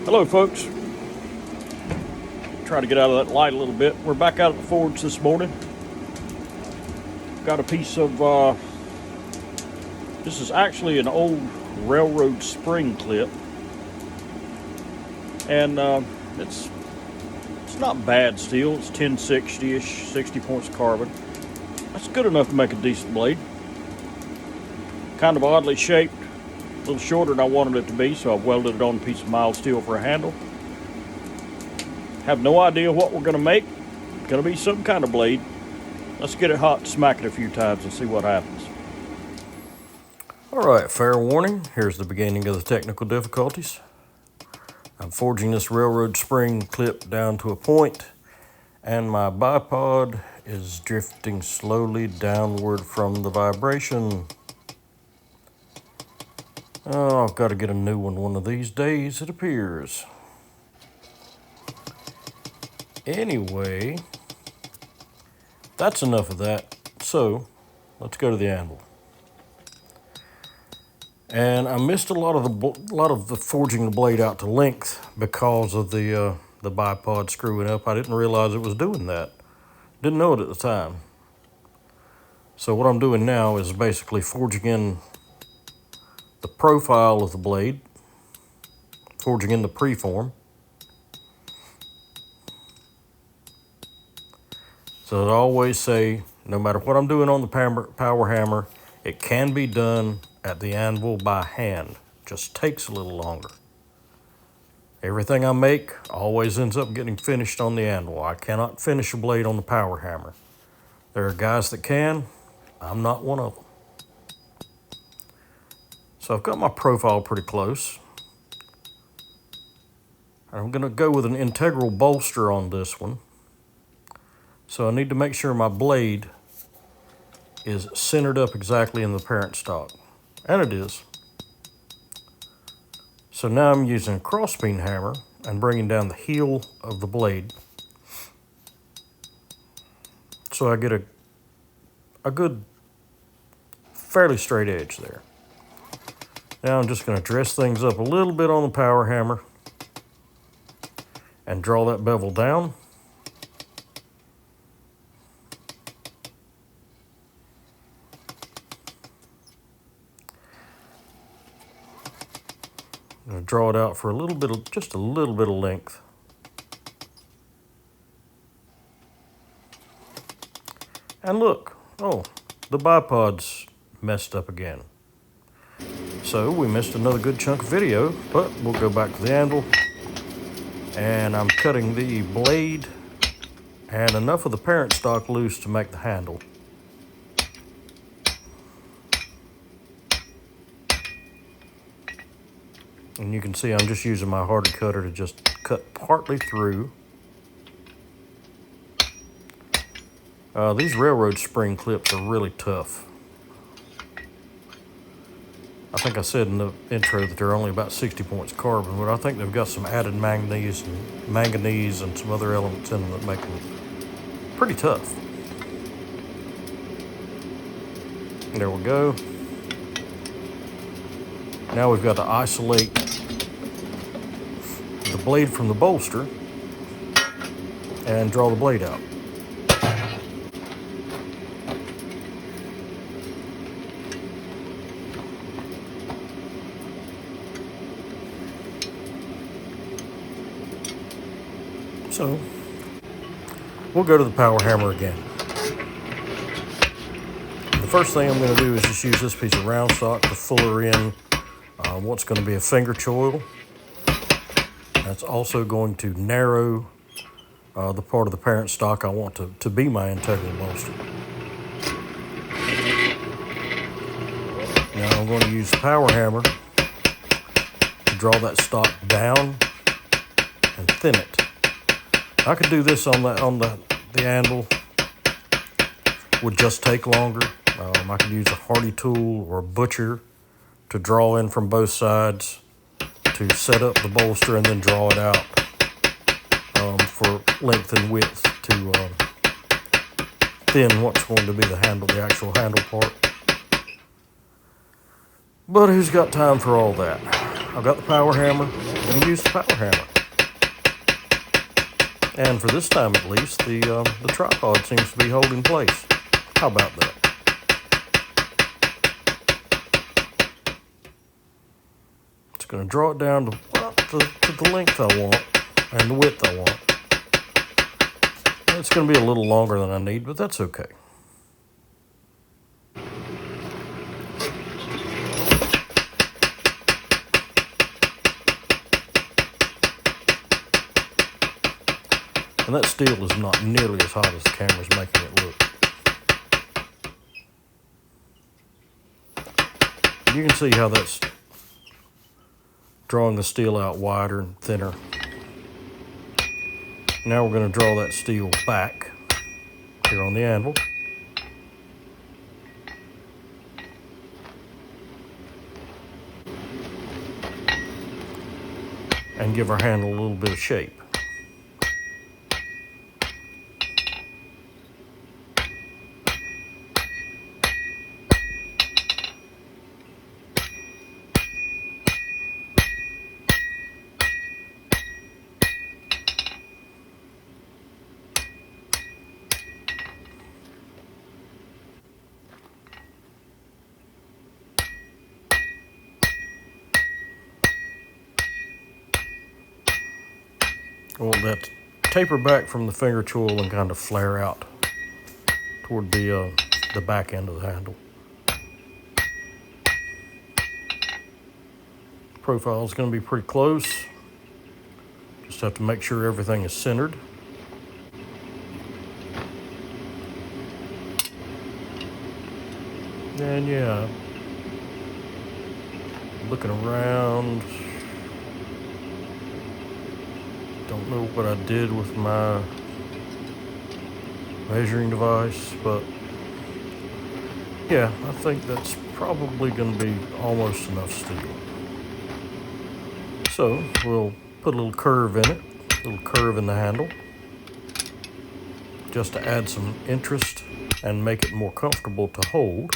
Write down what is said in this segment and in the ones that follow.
Hello folks, try to get out of that light a little bit. We're back out at the forge this morning. Got a piece of, this is actually an old railroad spring clip. And it's not bad steel, it's 1060-ish, 60 points of carbon. That's good enough to make a decent blade. Kind of oddly shaped. A little shorter than I wanted it to be, so I've welded it on a piece of mild steel for a handle. Have no idea what we're going to make. It's going to be some kind of blade. Let's get it hot, smack it a few times, and see what happens. Alright, fair warning. Here's the beginning of the technical difficulties. I'm forging this railroad spring clip down to a point, and my bipod is drifting slowly downward from the vibration. Oh, I've got to get a new one of these days, it appears. Anyway, that's enough of that. So, let's go to the anvil. And I missed a lot of the forging the blade out to length because of the bipod screwing up. I didn't realize it was doing that. Didn't know it at the time. So what I'm doing now is basically forging in the profile of the blade, forging in the preform. So I always say, no matter what I'm doing on the power hammer, it can be done at the anvil by hand. Just takes a little longer. Everything I make always ends up getting finished on the anvil. I cannot finish a blade on the power hammer. There are guys that can. I'm not one of them. So I've got my profile pretty close. I'm going to go with an integral bolster on this one. So I need to make sure my blade is centered up exactly in the parent stock. And it is. So now I'm using a crossbeam hammer and bringing down the heel of the blade. So I get a good, fairly straight edge there. Now I'm just going to dress things up a little bit on the power hammer and draw that bevel down. I'm going to draw it out for just a little bit of length. And look, oh, the bipod's messed up again. So we missed another good chunk of video, but we'll go back to the anvil. And I'm cutting the blade and enough of the parent stock loose to make the handle. And you can see I'm just using my hardy cutter to just cut partly through. These railroad spring clips are really tough. I think I said in the intro that they're only about 60 points carbon, but I think they've got some added manganese and some other elements in them that make them pretty tough. There we go. Now we've got to isolate the blade from the bolster and draw the blade out. So, we'll go to the power hammer again. The first thing I'm going to do is just use this piece of round stock to fuller in what's going to be a finger choil. That's also going to narrow the part of the parent stock I want to be my integral bolster. Now I'm going to use the power hammer to draw that stock down and thin it. I could do this on the anvil. Would just take longer. I could use a hardy tool or a butcher to draw in from both sides to set up the bolster and then draw it out for length and width to thin what's going to be the actual handle part. But who's got time for all that? I've got the power hammer. going to use the power hammer. And for this time at least, the tripod seems to be holding place. How about that? Just going to draw it down to, well, to the length I want and the width I want. It's going to be a little longer than I need, but that's okay. And that steel is not nearly as hot as the camera's making it look. You can see how that's drawing the steel out wider and thinner. Now we're going to draw that steel back here on the anvil. And give our handle a little bit of shape. Well, that taper back from the finger choil and kind of flare out toward the back end of the handle. Profile is going to be pretty close. Just have to make sure everything is centered. And yeah, looking around. Don't know what I did with my measuring device, but yeah, I think that's probably going to be almost enough steel. So we'll put a little curve in it, a little curve in the handle, just to add some interest and make it more comfortable to hold.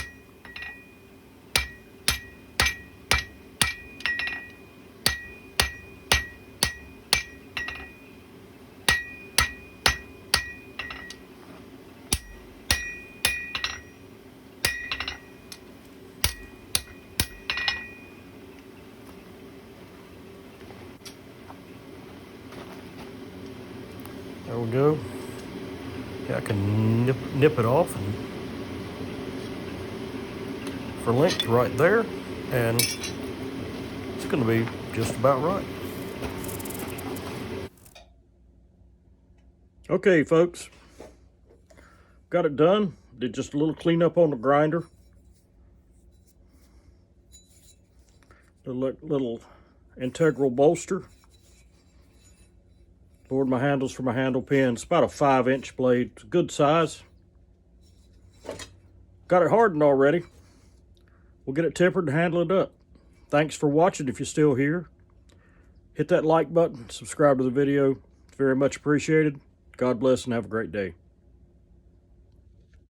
There we go. Yeah, I can nip it off and for length right there, and it's going to be just about right. Okay, folks, got it done. Did just a little cleanup on the grinder. The little integral bolster. Lowered my handles for my handle pin. It's about a 5-inch blade. It's a good size. Got it hardened already. We'll get it tempered and handle it up. Thanks for watching if you're still here. Hit that like button, subscribe to the video. It's very much appreciated. God bless and have a great day.